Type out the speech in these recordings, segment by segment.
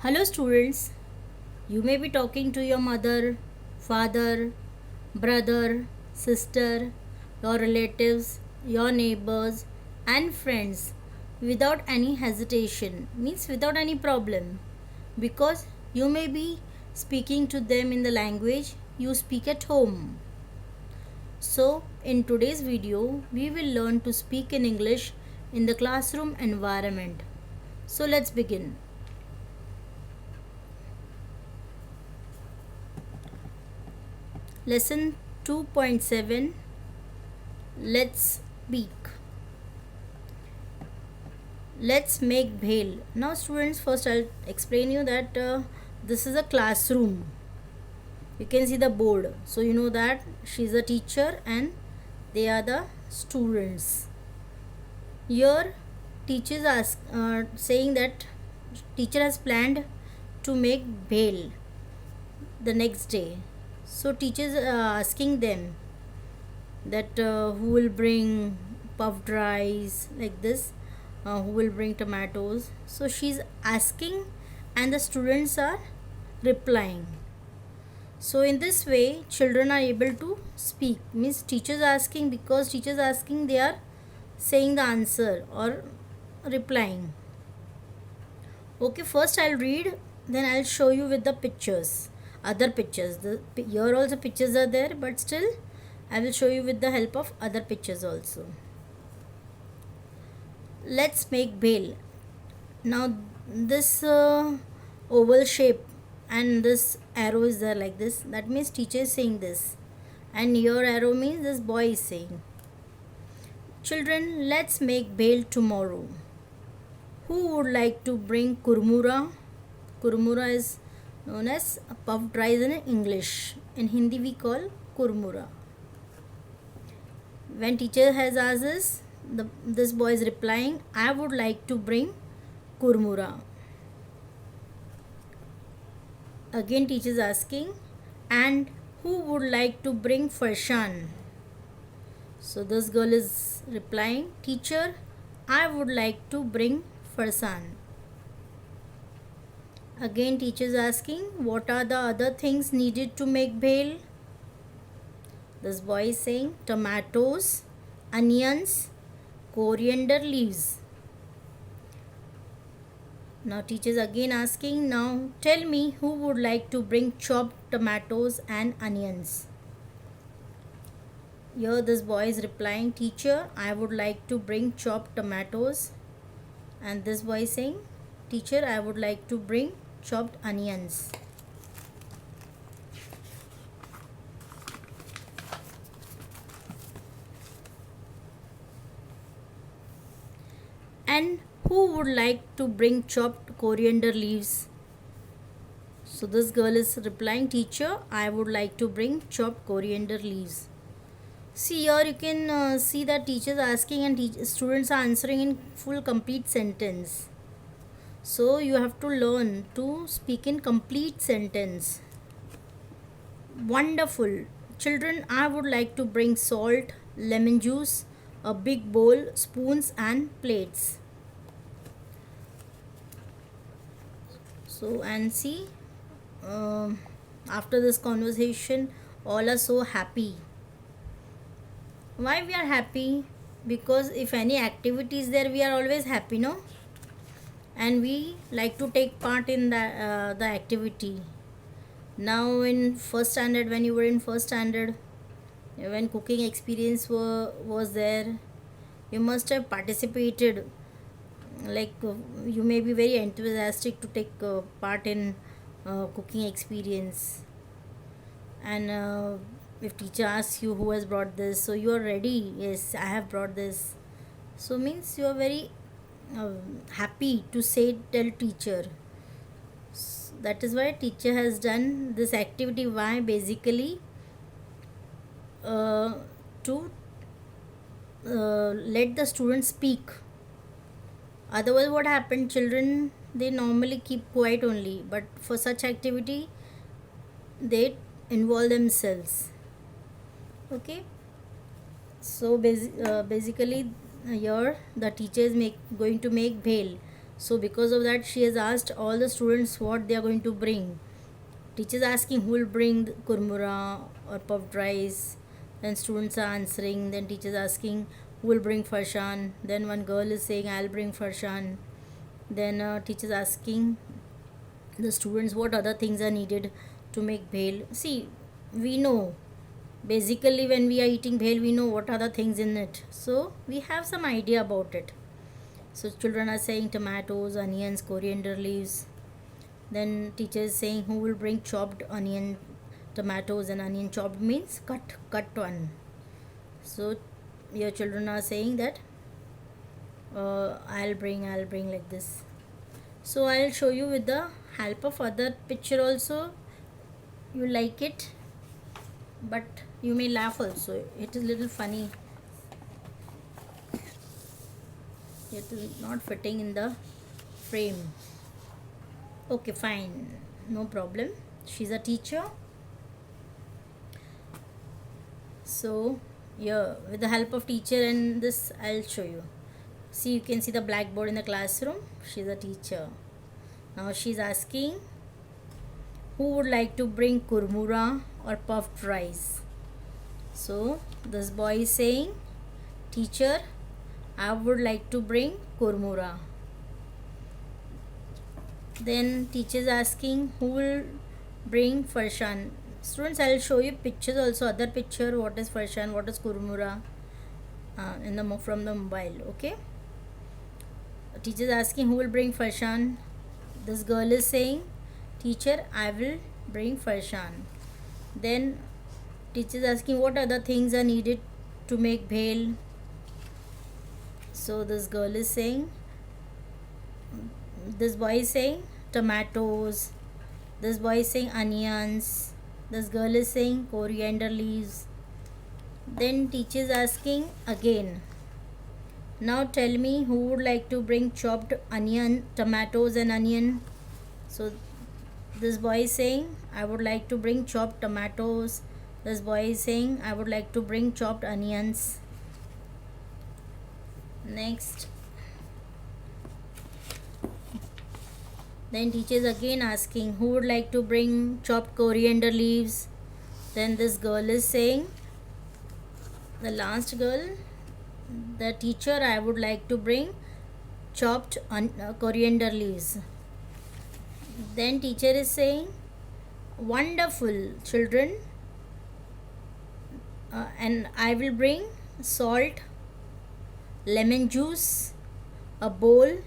Hello, students. You may be talking to your mother, father, brother, sister, your relatives, your neighbors, and friends without any hesitation, means without any problem, because you may be speaking to them in the language you speak at home. So, in today's video, we will learn to speak in English in the classroom environment. So, let's begin. Lesson 2.7. Let's speak. Let's make bhel. Now, students, first I'll explain you that this is a classroom. You can see the board, so you know that she's a teacher and they are the students. Here, teachers ask saying that teacher has planned to make bhel the next day. So teachers are asking them that who will bring puffed rice like this, who will bring tomatoes. So she's asking and the students are replying. So in this way children are able to speak, means teachers asking, because teachers asking they are saying the answer or replying. Okay, first I'll read, then I'll show you with the pictures, other pictures. Here also pictures are there, but still I will show you with the help of other pictures also. Let's make bhel. Now this oval shape and this arrow is there like this, that means teacher is saying this, and your arrow means this boy is saying, children, let's make bhel tomorrow. Who would like to bring kurmura? Kurmura is known as puffed rice in English. In Hindi we call kurmura. When teacher has asked this boy is replying, I would like to bring kurmura. Again teacher is asking, and who would like to bring farshan? So this girl is replying, teacher, I would like to bring farsan. Again teacher is asking, what are the other things needed to make bhel? This boy is saying tomatoes, onions, coriander leaves. Now teacher is again asking, now tell me who would like to bring chopped tomatoes and onions. Here this boy is replying, teacher, I would like to bring chopped tomatoes. And this boy is saying, teacher, I would like to bring chopped onions. And who would like to bring chopped coriander leaves? So this girl is replying, teacher, I would like to bring chopped coriander leaves. See here you can see that teachers asking and students are answering in full complete sentence. So you have to learn to speak in complete sentence. Wonderful. Children, I would like to bring salt, lemon juice, a big bowl, spoons and plates. So and see, after this conversation all are so happy. Why we are happy? Because if any activity is there we are always happy, no? And we like to take part in the activity. Now in first standard, when you were in first standard, when cooking experience was there, you must have participated, like you may be very enthusiastic to take part in cooking experience. And if teacher asks you who has brought this, so you are ready, yes I have brought this, so means you are very happy to say tell teacher. That is why teacher has done this activity. Why? Basically to let the students speak. Otherwise what happened, children they normally keep quiet only, but for such activity they involve themselves. Okay, so basically here the teacher is going to make bhel. So because of that, she has asked all the students what they are going to bring. Teachers asking who will bring the kurmura or puffed rice. Then students are answering. Then teachers asking who will bring farshan. Then one girl is saying I'll bring farshan. Then teachers asking the students what other things are needed to make bhel. See, we know basically when we are eating bhel, we know what are the things in it. So we have some idea about it. So children are saying tomatoes, onions, coriander leaves. Then teacher is saying who will bring chopped onion, tomatoes and onion. Chopped means cut one. So your children are saying that I'll bring like this. So I'll show you with the help of other picture also. You like it, but you may laugh also. It is little funny. It is not fitting in the frame. Okay, fine, no problem. She's a teacher. So here with the help of teacher and this I'll show you. See, you can see the blackboard in the classroom. She's a teacher. Now she's asking who would like to bring kurmura or puffed rice. So this boy is saying, teacher, I would like to bring kurmura. Then teacher is asking who will bring farshan. Students, I will show you pictures also, other picture, what is farshan, what is kurmura from the mobile. Okay, teacher is asking who will bring farshan. This girl is saying, teacher, I will bring farshan. Then teacher is asking what other things are needed to make bhel. So this girl is saying, this boy is saying tomatoes, this boy is saying onions, this girl is saying coriander leaves. Then teacher is asking again, now tell me who would like to bring chopped onion, tomatoes and onion. So this boy is saying I would like to bring chopped tomatoes. This boy is saying I would like to bring chopped onions. Next, then teacher is again asking who would like to bring chopped coriander leaves. Then this girl is saying, the last girl, the teacher, I would like to bring chopped coriander leaves. Then teacher is saying, wonderful children, and I will bring salt, lemon juice, a bowl,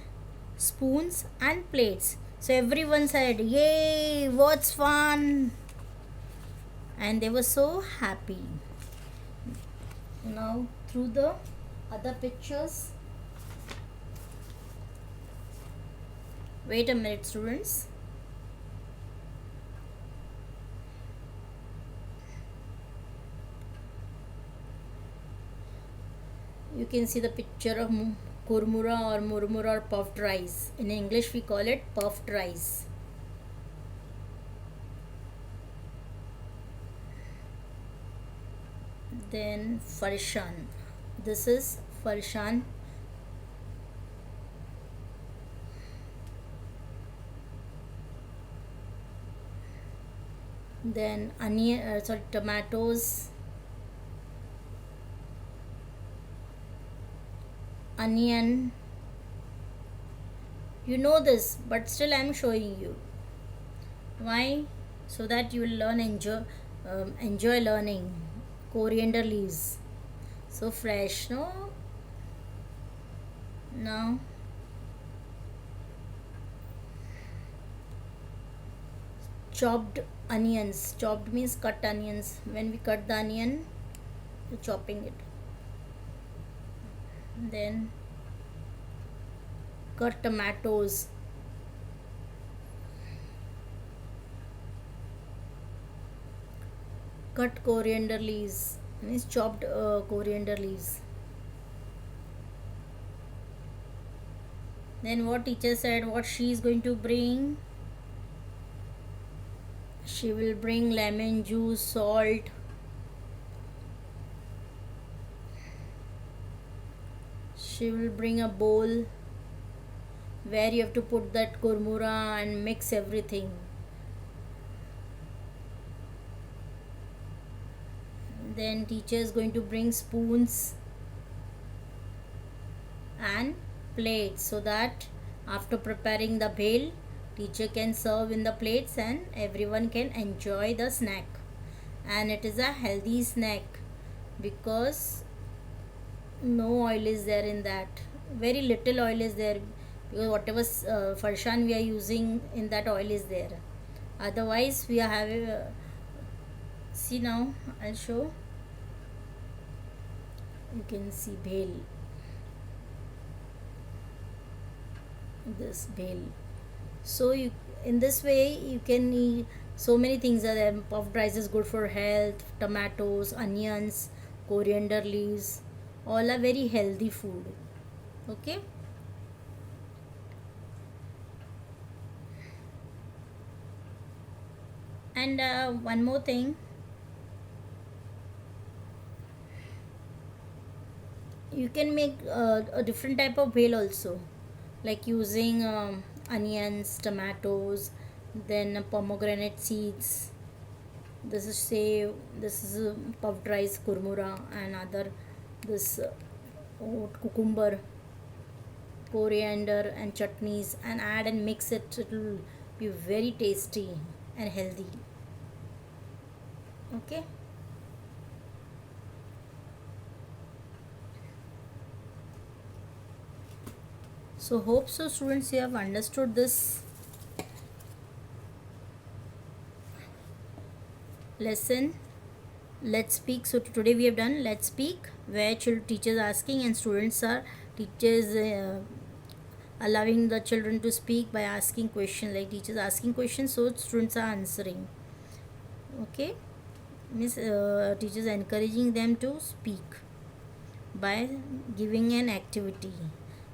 spoons and plates. So everyone said, yay, what's fun, and they were so happy. Now through the other pictures, wait a minute students. You can see the picture of kurmura or murmura or puffed rice. In English we call it puffed rice. Then farshan. This is farshan. Then tomatoes, onion. You know this, but still I am showing you. Why? So that you will enjoy learning. Coriander leaves, so fresh, no? Now chopped onions. Chopped means cut onions. When we cut the onion, we're chopping it. Then cut tomatoes. Cut coriander leaves, means chopped coriander leaves. Then what teacher said, what she is going to bring? She will bring lemon juice, salt, she will bring a bowl where you have to put that kurmura and mix everything. Then teacher is going to bring spoons and plates, so that after preparing the bhel, teacher can serve in the plates and everyone can enjoy the snack. And it is a healthy snack because no oil is there in that. Very little oil is there, because whatever farshan we are using in that oil is there. Otherwise we are having see, now I'll show. You can see bhel, this bhel. So you, in this way you can eat so many things are there. Puffed rice is good for health, tomatoes, onions, coriander leaves, all are very healthy food. Okay. And one more thing, you can make a different type of bhel also, like using onions, tomatoes, then pomegranate seeds. This is say, this is puffed rice kurmura, and other this cucumber, coriander and chutneys, and add and mix it. It will be very tasty and healthy. Okay. So hope so students you have understood this lesson. Let's speak. So today we have done let's speak, where teachers asking and students are teachers allowing the children to speak by asking questions, like teachers asking questions, so students are answering. Okay. Miss teachers encouraging them to speak by giving an activity,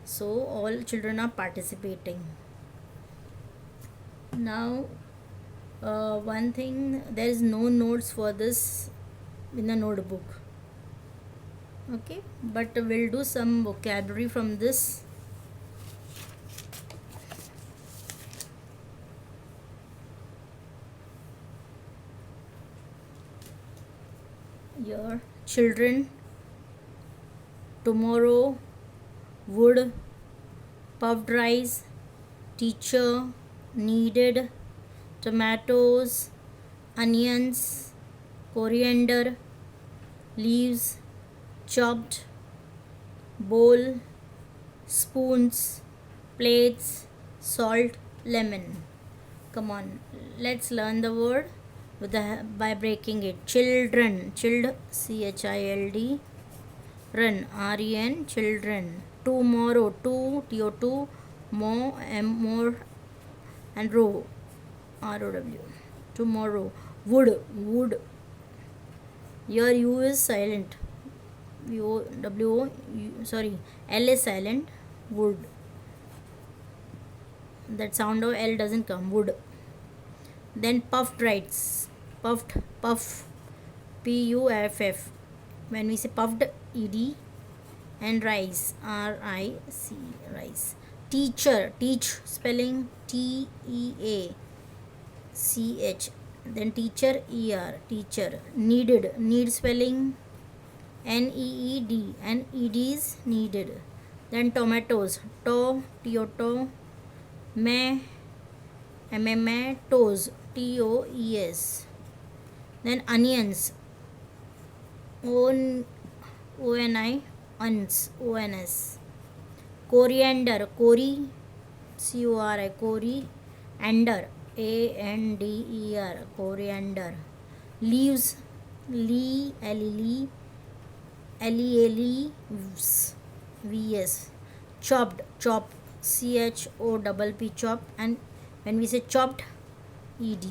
so all children are participating. Now one thing, there is no notes for this in the notebook. Okay, but we'll do some vocabulary from this. Your children, tomorrow, would, puffed rice, teacher, needed, tomatoes, onions, coriander, leaves, chopped, bowl, spoons, plates, salt, lemon. Come on, let's learn the word with by breaking it. Children, child, child, run, ren, children. Tomorrow, to, more, more, and row, row. Tomorrow, wood. Your u is silent. Sorry, l is silent. Wood. That sound of l doesn't come. Wood. Then puffed rice. Puffed, puff, puff. When we say puffed, ed, and rice, rice. Rice. Teacher, teach spelling teachch. Then teacher, teacher. Needed, need spelling need, and ed is needed. Then tomatoes, to, me, toes, toes. Then onions, oni, ons. Coriander, cori, cori, ander, ander, coriander. Leaves, leaves, vs. Chopped, chop, chopp, chop, and when we say chopped, ed,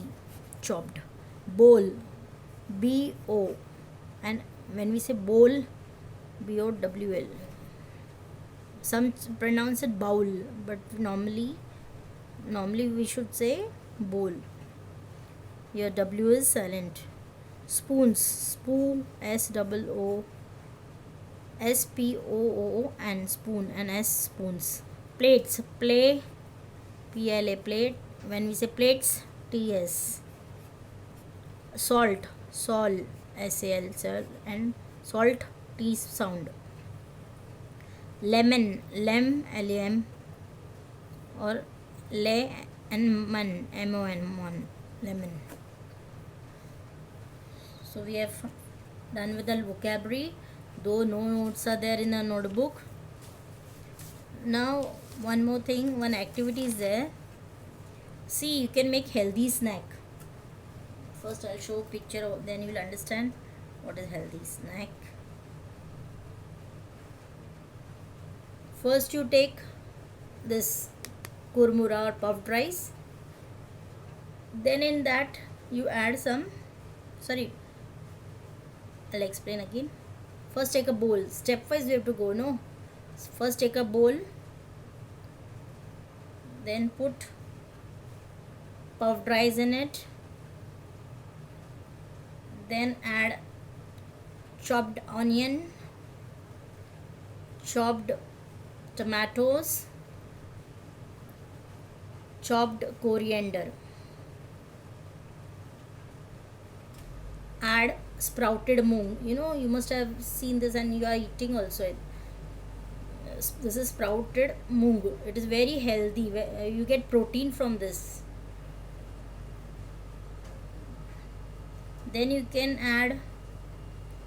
chopped. Bowl, bo, and when we say bowl, bowl. Some pronounce it bowl, but normally we should say bowl. Your w is silent. Spoons, spoon, SPOO, and spoon, and S, spoons. Plates, PLA, plate. When we say plates, TS. Salt, sol, SAL, salt, and salt, T sound. Lemon, lem, LEM, or le and man, MON, mon, lemon. So we have done with the vocabulary, though no notes are there in the notebook. Now one more thing, one activity is there. See, you can make healthy snack. First I'll show picture, then you will understand what is healthy snack. First you take this kurmura or puffed rice, then in that you add some, sorry, I'll explain again. First take a bowl, stepwise we have to go, no? First take a bowl, then put puffed rice in it, then add chopped onion, chopped tomatoes, chopped coriander, add sprouted moong. You must have seen this and you are eating also. This is sprouted moong. It is very healthy. You get protein from this. Then you can add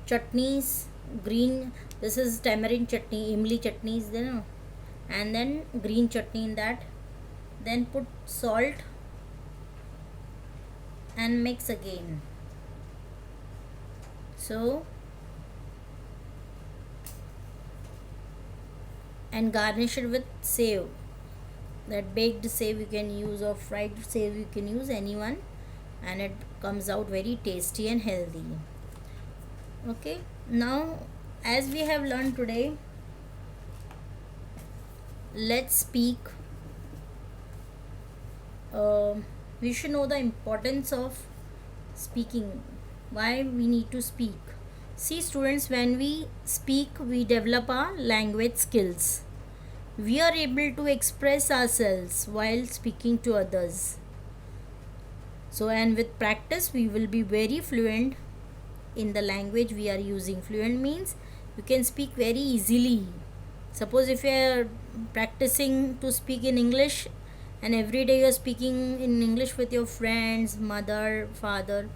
chutneys, green. This is tamarind chutney, imli chutneys, and then green chutney in that. Then put salt and mix again. So, and garnish it with save. That baked save you can use, or fried save you can use, anyone, and it comes out very tasty and healthy. Okay, now as we have learned today, let's speak. We should know the importance of speaking, why we need to speak. See students, when we speak we develop our language skills. We are able to express ourselves while speaking to others. So, and with practice we will be very fluent in the language we are using. Fluent means you can speak very easily. Suppose if you are practicing to speak in English and every day you are speaking in English with your friends, mother, father,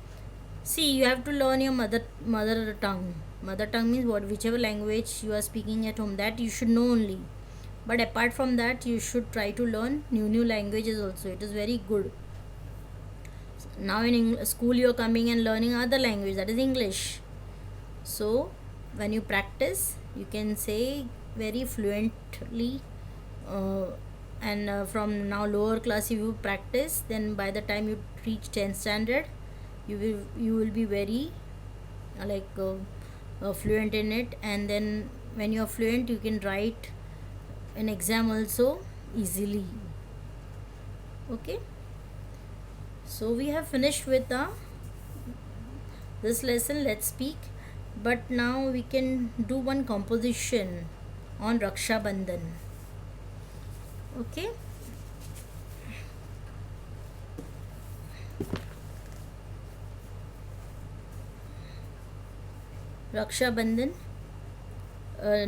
see, you have to learn your mother tongue. Mother tongue means whichever language you are speaking at home, that you should know only. But apart from that, you should try to learn new languages also. It is very good. Now in school you are coming and learning other language, that is English. So when you practice, you can say very fluently, and from now lower class if you practice, then by the time you reach 10th standard, you will be very fluent in it. And then when you are fluent, you can write an exam also easily. Okay, so we have finished with this lesson, let's speak. But now we can do one composition on Raksha Bandhan. Okay, Raksha Bandhan.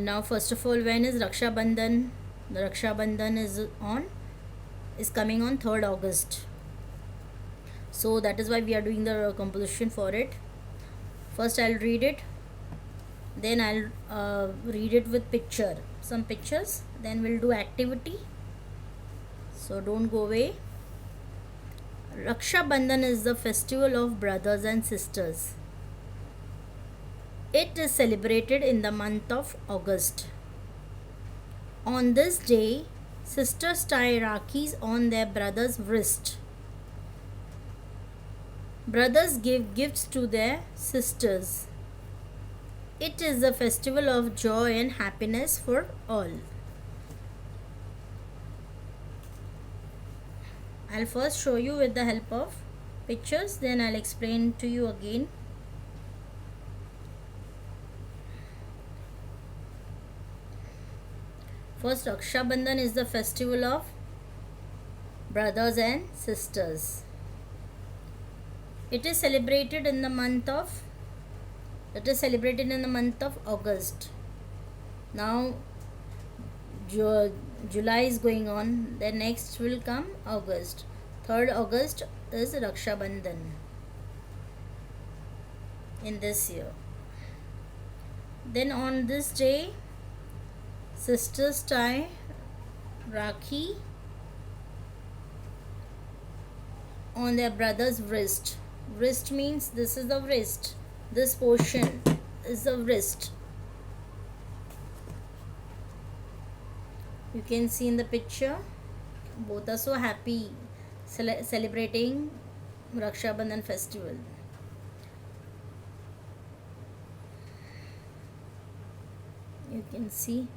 Now first of all, when is Raksha Bandhan? The Raksha Bandhan is coming on 3rd August. So that is why we are doing the composition for it. First I'll read it, then I'll read it with some pictures, then we'll do activity. So don't go away. Raksha Bandhan is the festival of brothers and sisters. It is celebrated in the month of August. On this day, sisters tie Rakis on their brothers' wrist. Brothers give gifts to their sisters. It is the festival of joy and happiness for all. I'll first show you with the help of pictures, then I'll explain to you again. First, Raksha Bandhan is the festival of brothers and sisters. It is celebrated in the month of August. Now July is going on, then next will come August. 3rd August is Raksha Bandhan in this year. Then on this day, sisters tie Rakhi on their brother's wrist. Wrist means this is the wrist. This portion is the wrist. You can see in the picture, both are so happy celebrating Raksha Bandhan festival. You can see.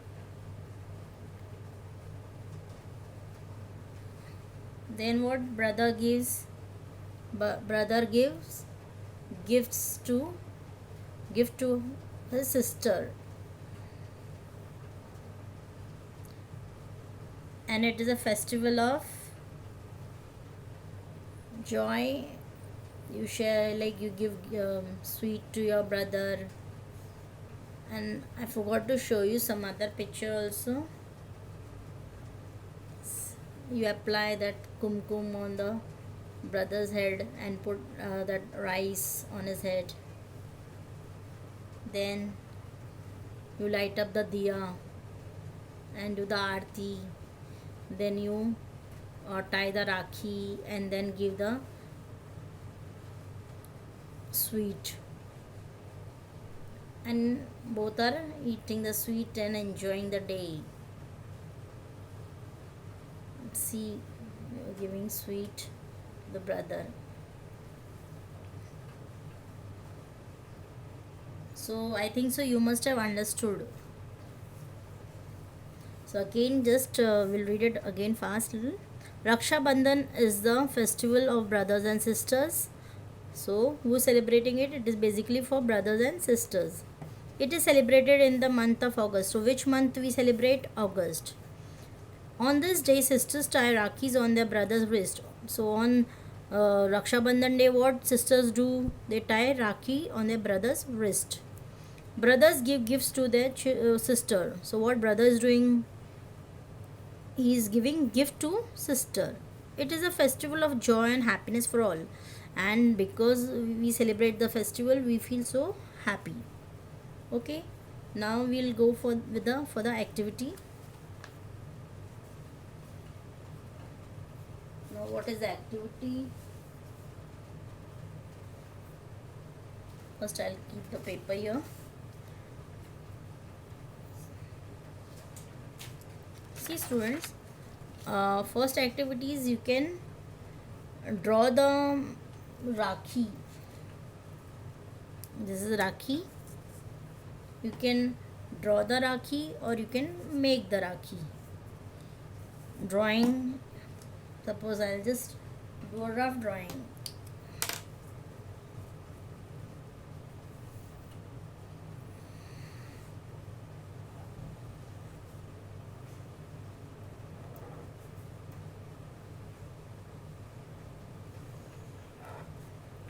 Then what brother gives? Brother gives gift to his sister, and it is a festival of joy. You share, like you give sweet to your brother. And I forgot to show you some other picture also. You apply that kumkum on the brother's head and put that rice on his head. Then you light up the diya and do the aarti. Then you tie the rakhi and then give the sweet, and both are eating the sweet and enjoying the day. See, giving sweet to the brother. So I think so you must have understood. So again, just we'll read it again fast little. Raksha Bandhan is the festival of brothers and sisters. So who is celebrating it? It is basically for brothers and sisters. It is celebrated in the month of August. So which month we celebrate? August. On this day, sisters tie Rakhis on their brother's wrist. So on Raksha Bandhan day, what sisters do? They tie Rakhi on their brother's wrist. Brothers give gifts to their sister. So what brother is doing? He is giving gift to sister. It is a festival of joy and happiness for all. And because we celebrate the festival, we feel so happy. Okay. Now we'll go for the activity. Now what is the activity? First I'll keep the paper here. See students, first activity is you can draw the Rakhi. This is Rakhi. You can draw the Rakhi or you can make the Rakhi. Drawing, suppose I'll just do a rough drawing.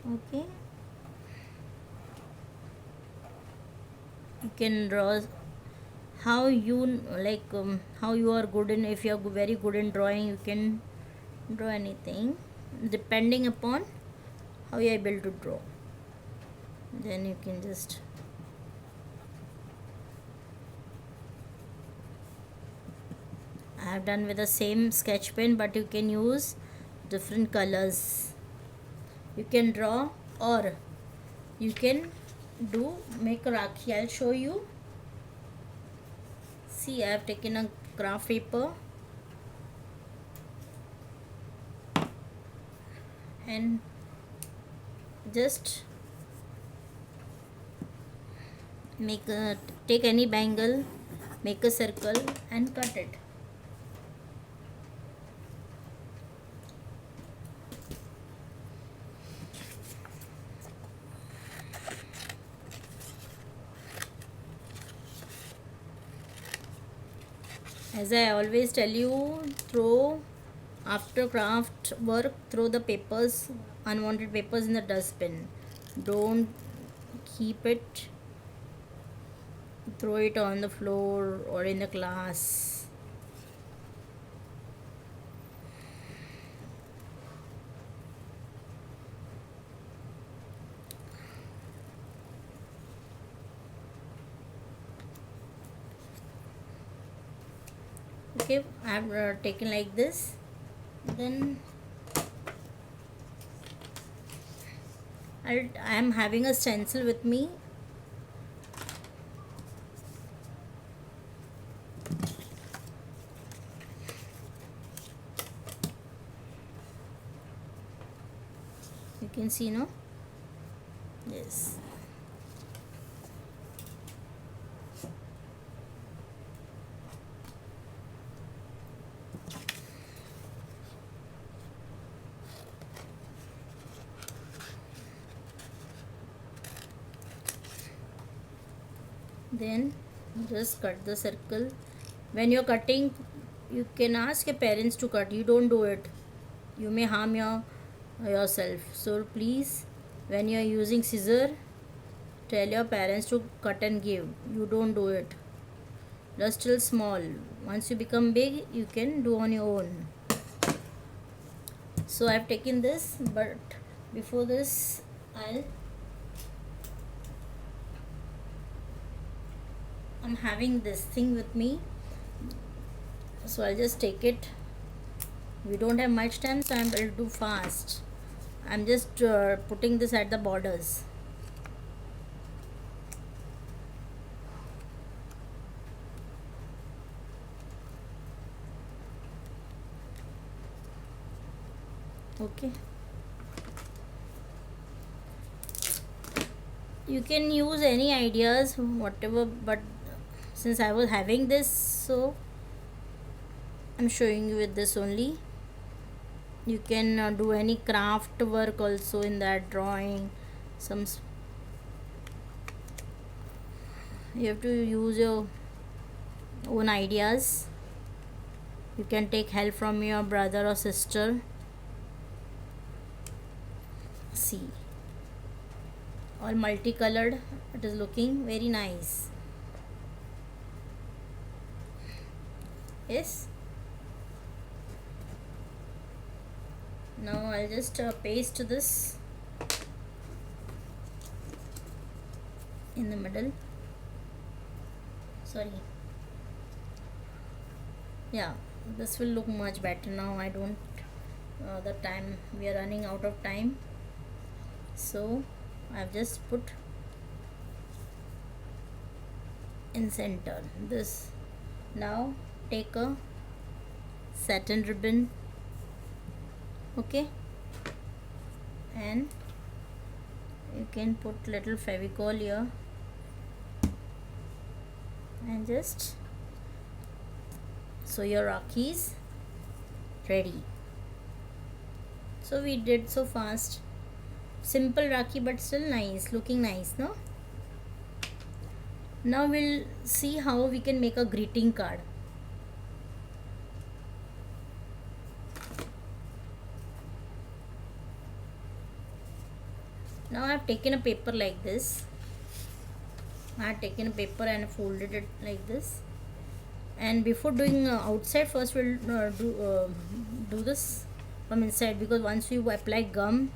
Okay, you can draw how you like, how you are good in. If you are very good in drawing, you can draw anything depending upon how you are able to draw. Then you can just I have done with the same sketch pen, but you can use different colors. You can draw or you can make a Rakhi. I'll show you. See, I have taken a craft paper and just take any bangle, make a circle and cut it. As I always tell you, throw After craft work, throw the papers, unwanted papers, in the dustbin. Don't keep it, throw it on the floor or in the class. Okay, I have taken like this. Then I am having a stencil with me. You can see, no? Yes. Then just cut the circle. When you're cutting, you can ask your parents to cut. You don't do it. You may harm yourself. So please, when you're using scissor, tell your parents to cut and give. You don't do it. Just still small. Once you become big, you can do on your own. So I've taken this, but before this, I'm having this thing with me, so I'll just take it. We don't have much time, so I'll do fast. I'm just putting this at the borders. Okay, you can use any ideas, whatever, but since I was having this, so I'm showing you with this only. You can do any craft work also in that drawing. You have to use your own ideas. You can take help from your brother or sister. See, all multicolored. It is looking very nice. Yes. Now I'll just paste this in the middle. Sorry. Yeah, this will look much better now. I don't the time, we are running out of time, so I've just put in center this. Now take a satin ribbon, okay, and you can put little Fevicol here and just, so your Rakhi is ready. So we did so fast. Simple Rakhi, but still nice, looking nice, no? Now we'll see how we can make a greeting card. Now I have taken a paper like this. I have taken a paper and folded it like this. And before doing outside, first we'll do this from inside, because once you apply gum,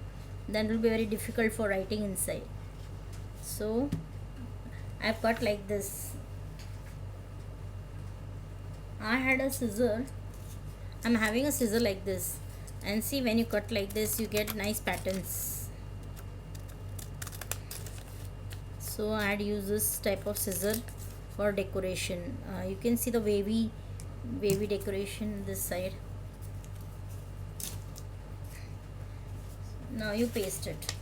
then it will be very difficult for writing inside. So I've cut like this. I had a scissor. I'm having a scissor like this, and see, when you cut like this, you get nice patterns. So I had used this type of scissor for decoration. You can see the wavy decoration this side. Now you paste it.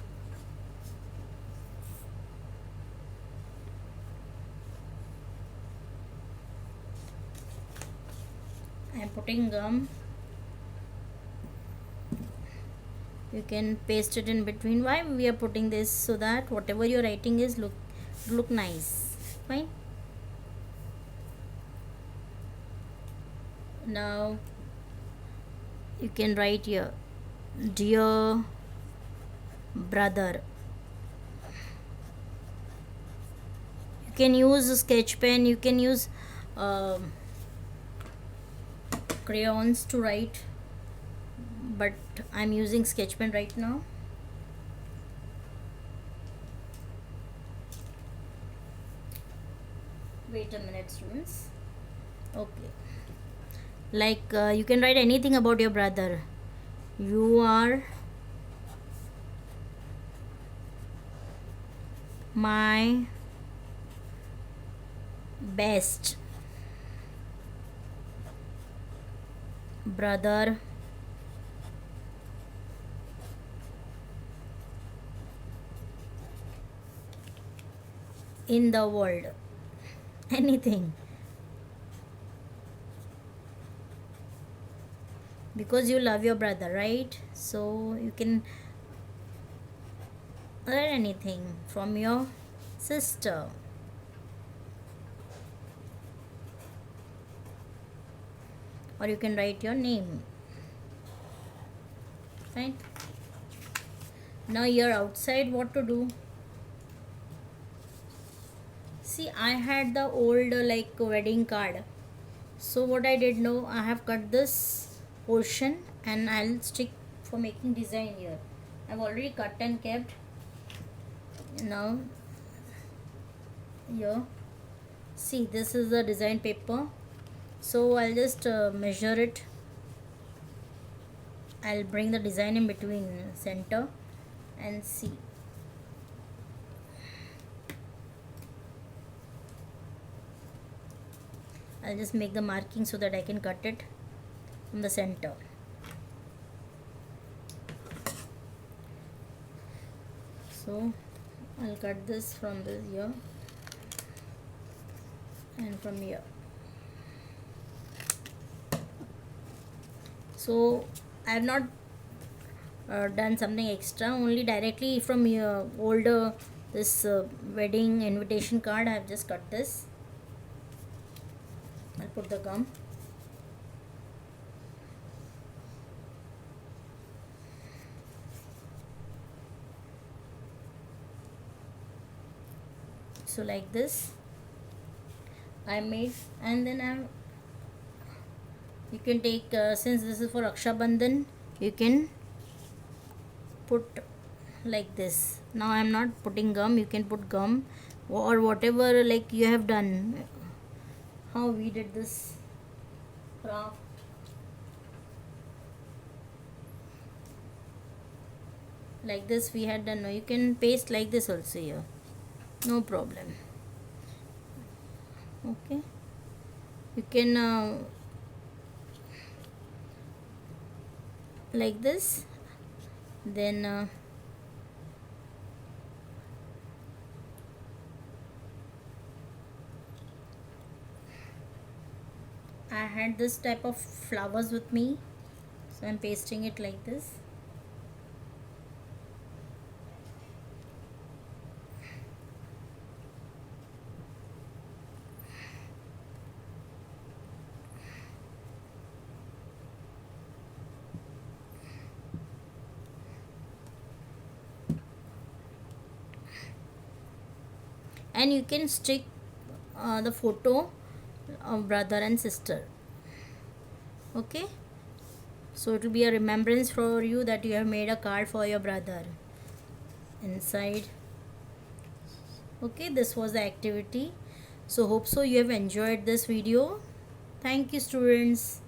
I am putting gum. You can paste it in between. Why we are putting this? So that whatever you're writing is look nice. Fine. Now you can write here, dear brother. You can use a sketch pen, you can use um crayons to write, but I'm using sketch pen right now. Wait a minute, students. Okay, like you can write anything about your brother. You are my best brother in the world. Anything, because you love your brother, right? So you can write anything from your sister, or you can write your name. Fine. Now you're outside, what to do? See, I had the old like wedding card. So what I did now, I have cut this portion and I'll stick for making design here. I've already cut and kept. Now here, see, this is the design paper. So I'll just measure it. I'll bring the design in between center and see. I'll just make the marking so that I can cut it from the center. So I'll cut this from this here and from here. So I have not done something extra, only directly from your older this wedding invitation card I have just cut this. I'll put the gum. So like this I made, and then you can take since this is for Raksha Bandhan, you can put like this. Now I am not putting gum, you can put gum or whatever like you have done. How we did this craft. Like this we had done. Now you can paste like this also here, no problem. Okay, you can like this, then I had this type of flowers with me, so I'm pasting it like this. And you can stick the photo of brother and sister. Okay, so it will be a remembrance for you that you have made a card for your brother inside. Okay, this was the activity. So hope so you have enjoyed this video. Thank you, students.